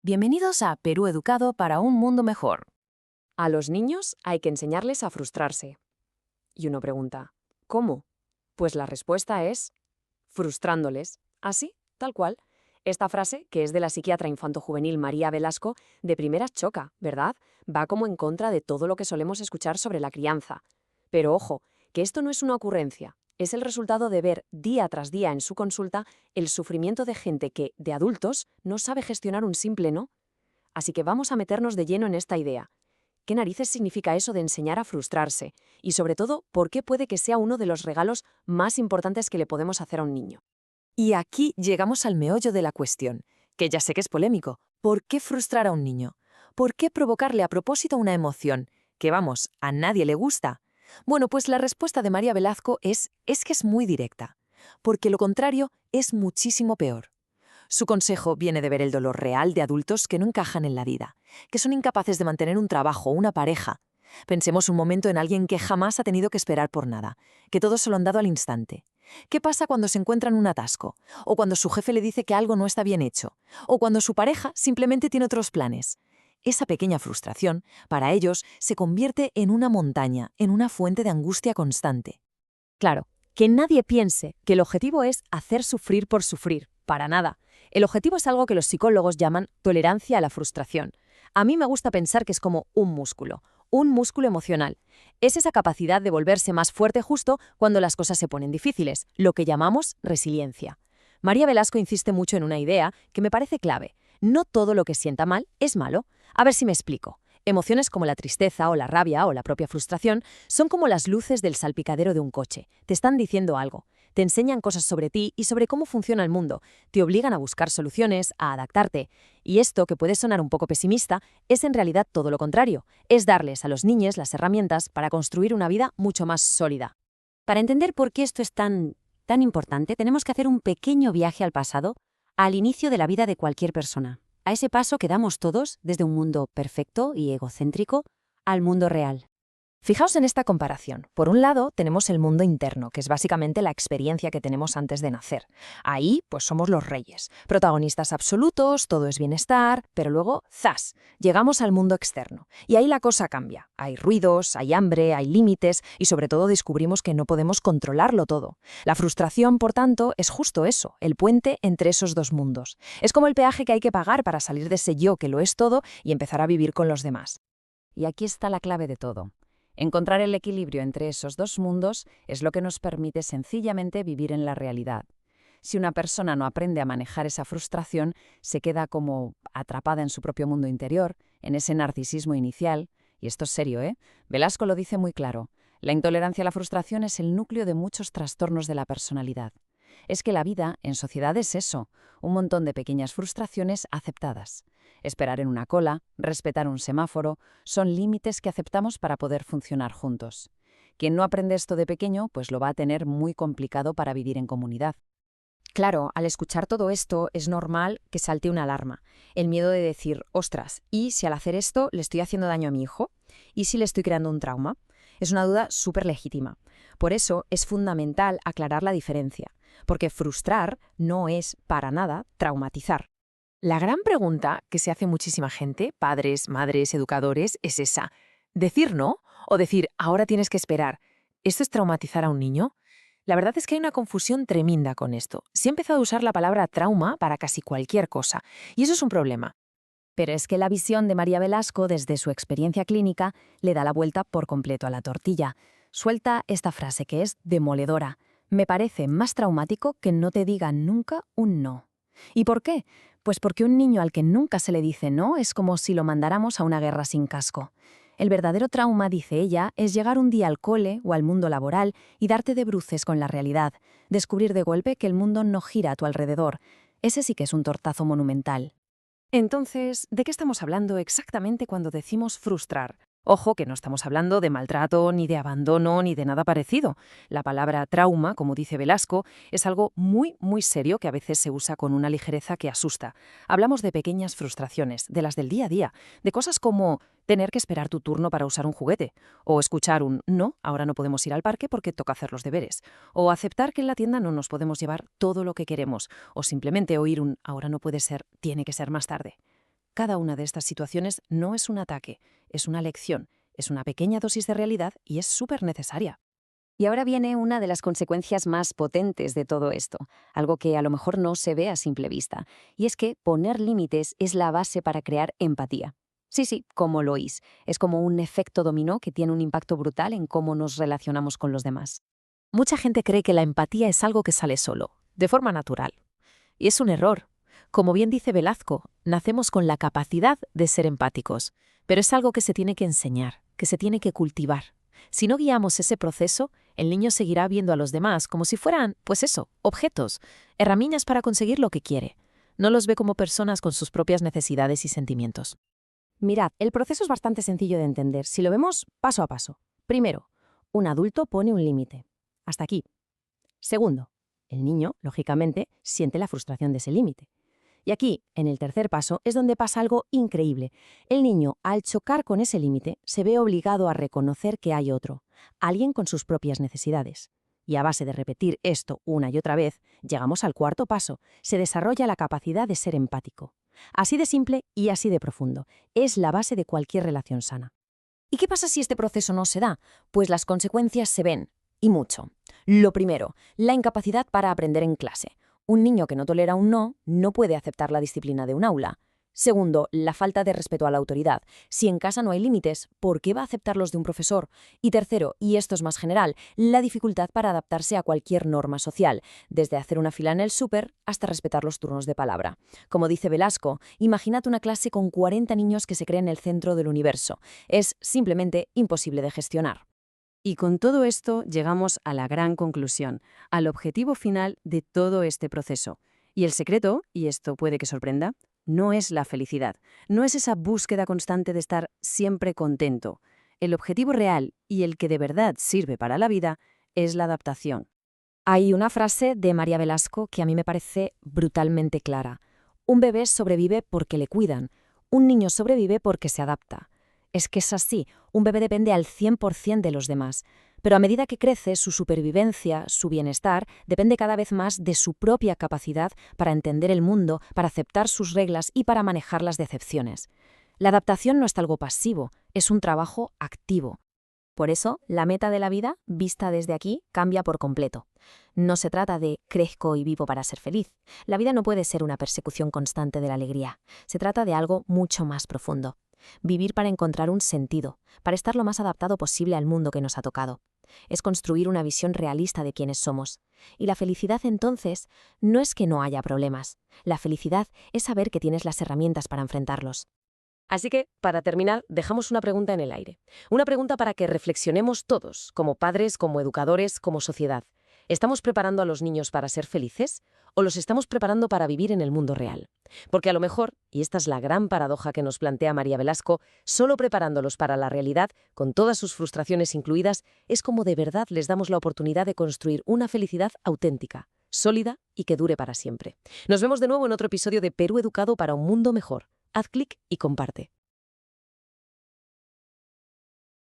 Bienvenidos a Perú Educado para un mundo mejor. A los niños hay que enseñarles a frustrarse. Y uno pregunta, ¿cómo? Pues la respuesta es frustrándoles. Así, tal cual. Esta frase, que es de la psiquiatra infantojuvenil María Velasco, de primeras choca, ¿verdad? Va como en contra de todo lo que solemos escuchar sobre la crianza. Pero ojo, que esto no es una ocurrencia. Es el resultado de ver día tras día en su consulta el sufrimiento de gente que, de adultos, no sabe gestionar un simple no. Así que vamos a meternos de lleno en esta idea. ¿Qué narices significa eso de enseñar a frustrarse? Y sobre todo, ¿por qué puede que sea uno de los regalos más importantes que le podemos hacer a un niño? Y aquí llegamos al meollo de la cuestión, que ya sé que es polémico. ¿Por qué frustrar a un niño? ¿Por qué provocarle a propósito una emoción que, vamos, a nadie le gusta? Bueno, pues la respuesta de María Velasco es que es muy directa, porque lo contrario es muchísimo peor. Su consejo viene de ver el dolor real de adultos que no encajan en la vida, que son incapaces de mantener un trabajo, una pareja. Pensemos un momento en alguien que jamás ha tenido que esperar por nada, que todo se lo han dado al instante. ¿Qué pasa cuando se encuentran un atasco? ¿O cuando su jefe le dice que algo no está bien hecho? ¿O cuando su pareja simplemente tiene otros planes? Esa pequeña frustración, para ellos, se convierte en una montaña, en una fuente de angustia constante. Claro, que nadie piense que el objetivo es hacer sufrir por sufrir, para nada. El objetivo es algo que los psicólogos llaman tolerancia a la frustración. A mí me gusta pensar que es como un músculo emocional. Es esa capacidad de volverse más fuerte justo cuando las cosas se ponen difíciles, lo que llamamos resiliencia. María Velasco insiste mucho en una idea que me parece clave. No todo lo que sienta mal es malo. A ver si me explico. Emociones como la tristeza o la rabia o la propia frustración son como las luces del salpicadero de un coche. Te están diciendo algo. Te enseñan cosas sobre ti y sobre cómo funciona el mundo. Te obligan a buscar soluciones, a adaptarte. Y esto, que puede sonar un poco pesimista, es en realidad todo lo contrario. Es darles a los niños las herramientas para construir una vida mucho más sólida. Para entender por qué esto es tan importante, tenemos que hacer un pequeño viaje al pasado, al inicio de la vida de cualquier persona. A ese paso que damos todos desde un mundo perfecto y egocéntrico al mundo real. Fijaos en esta comparación. Por un lado, tenemos el mundo interno, que es básicamente la experiencia que tenemos antes de nacer. Ahí, pues somos los reyes, protagonistas absolutos, todo es bienestar, pero luego, ¡zas!, llegamos al mundo externo. Y ahí la cosa cambia. Hay ruidos, hay hambre, hay límites y sobre todo descubrimos que no podemos controlarlo todo. La frustración, por tanto, es justo eso, el puente entre esos dos mundos. Es como el peaje que hay que pagar para salir de ese yo que lo es todo y empezar a vivir con los demás. Y aquí está la clave de todo. Encontrar el equilibrio entre esos dos mundos es lo que nos permite sencillamente vivir en la realidad. Si una persona no aprende a manejar esa frustración, se queda como atrapada en su propio mundo interior, en ese narcisismo inicial. Y esto es serio, ¿eh? Velasco lo dice muy claro. La intolerancia a la frustración es el núcleo de muchos trastornos de la personalidad. Es que la vida en sociedad es eso, un montón de pequeñas frustraciones aceptadas. Esperar en una cola, respetar un semáforo, son límites que aceptamos para poder funcionar juntos. Quien no aprende esto de pequeño, pues lo va a tener muy complicado para vivir en comunidad. Claro, al escuchar todo esto es normal que salte una alarma. El miedo de decir, ostras, ¿y si al hacer esto le estoy haciendo daño a mi hijo? ¿Y si le estoy creando un trauma? Es una duda súper legítima. Por eso es fundamental aclarar la diferencia, porque frustrar no es para nada traumatizar. La gran pregunta que se hace muchísima gente, padres, madres, educadores, es esa. ¿Decir no? ¿O decir, ahora tienes que esperar? ¿Esto es traumatizar a un niño? La verdad es que hay una confusión tremenda con esto. Se ha empezado a usar la palabra trauma para casi cualquier cosa, y eso es un problema. Pero es que la visión de María Velasco, desde su experiencia clínica, le da la vuelta por completo a la tortilla. Suelta esta frase que es demoledora. Me parece más traumático que no te digan nunca un no. ¿Y por qué? Pues porque un niño al que nunca se le dice no es como si lo mandáramos a una guerra sin casco. El verdadero trauma, dice ella, es llegar un día al cole o al mundo laboral y darte de bruces con la realidad, descubrir de golpe que el mundo no gira a tu alrededor. Ese sí que es un tortazo monumental. Entonces, ¿de qué estamos hablando exactamente cuando decimos frustrar? Ojo que no estamos hablando de maltrato, ni de abandono, ni de nada parecido. La palabra trauma, como dice Velasco, es algo muy, muy serio que a veces se usa con una ligereza que asusta. Hablamos de pequeñas frustraciones, de las del día a día, de cosas como tener que esperar tu turno para usar un juguete, o escuchar un no, ahora no podemos ir al parque porque toca hacer los deberes, o aceptar que en la tienda no nos podemos llevar todo lo que queremos, o simplemente oír un ahora no puede ser, tiene que ser más tarde. Cada una de estas situaciones no es un ataque, es una lección, es una pequeña dosis de realidad y es súper necesaria. Y ahora viene una de las consecuencias más potentes de todo esto, algo que a lo mejor no se ve a simple vista, y es que poner límites es la base para crear empatía. Sí, sí, como lo oís. Es como un efecto dominó que tiene un impacto brutal en cómo nos relacionamos con los demás. Mucha gente cree que la empatía es algo que sale solo, de forma natural. Y es un error. Como bien dice Velasco, nacemos con la capacidad de ser empáticos, pero es algo que se tiene que enseñar, que se tiene que cultivar. Si no guiamos ese proceso, el niño seguirá viendo a los demás como si fueran, pues eso, objetos, herramientas para conseguir lo que quiere. No los ve como personas con sus propias necesidades y sentimientos. Mirad, el proceso es bastante sencillo de entender si lo vemos paso a paso. Primero, un adulto pone un límite. Hasta aquí. Segundo, el niño, lógicamente, siente la frustración de ese límite. Y aquí, en el tercer paso, es donde pasa algo increíble. El niño, al chocar con ese límite, se ve obligado a reconocer que hay otro, alguien con sus propias necesidades. Y a base de repetir esto una y otra vez, llegamos al cuarto paso. Se desarrolla la capacidad de ser empático. Así de simple y así de profundo. Es la base de cualquier relación sana. ¿Y qué pasa si este proceso no se da? Pues las consecuencias se ven, y mucho. Lo primero, la incapacidad para aprender en clase. Un niño que no tolera un no puede aceptar la disciplina de un aula. Segundo, la falta de respeto a la autoridad. Si en casa no hay límites, ¿por qué va a aceptarlos de un profesor? Y tercero, y esto es más general, la dificultad para adaptarse a cualquier norma social, desde hacer una fila en el súper hasta respetar los turnos de palabra. Como dice Velasco, imagínate una clase con 40 niños que se creen el centro del universo. Es simplemente imposible de gestionar. Y con todo esto llegamos a la gran conclusión, al objetivo final de todo este proceso. Y el secreto, y esto puede que sorprenda, no es la felicidad, no es esa búsqueda constante de estar siempre contento. El objetivo real y el que de verdad sirve para la vida es la adaptación. Hay una frase de María Velasco que a mí me parece brutalmente clara. Un bebé sobrevive porque le cuidan, un niño sobrevive porque se adapta. Es que es así, un bebé depende al 100% de los demás, pero a medida que crece, su supervivencia, su bienestar, depende cada vez más de su propia capacidad para entender el mundo, para aceptar sus reglas y para manejar las decepciones. La adaptación no es algo pasivo, es un trabajo activo. Por eso, la meta de la vida, vista desde aquí, cambia por completo. No se trata de crezco y vivo para ser feliz. La vida no puede ser una persecución constante de la alegría. Se trata de algo mucho más profundo. Vivir para encontrar un sentido, para estar lo más adaptado posible al mundo que nos ha tocado. Es construir una visión realista de quiénes somos. Y la felicidad, entonces, no es que no haya problemas. La felicidad es saber que tienes las herramientas para enfrentarlos. Así que, para terminar, dejamos una pregunta en el aire. Una pregunta para que reflexionemos todos, como padres, como educadores, como sociedad. ¿Estamos preparando a los niños para ser felices o los estamos preparando para vivir en el mundo real? Porque a lo mejor, y esta es la gran paradoja que nos plantea María Velasco, solo preparándolos para la realidad, con todas sus frustraciones incluidas, es como de verdad les damos la oportunidad de construir una felicidad auténtica, sólida y que dure para siempre. Nos vemos de nuevo en otro episodio de Perú Educado para un mundo mejor. Haz clic y comparte.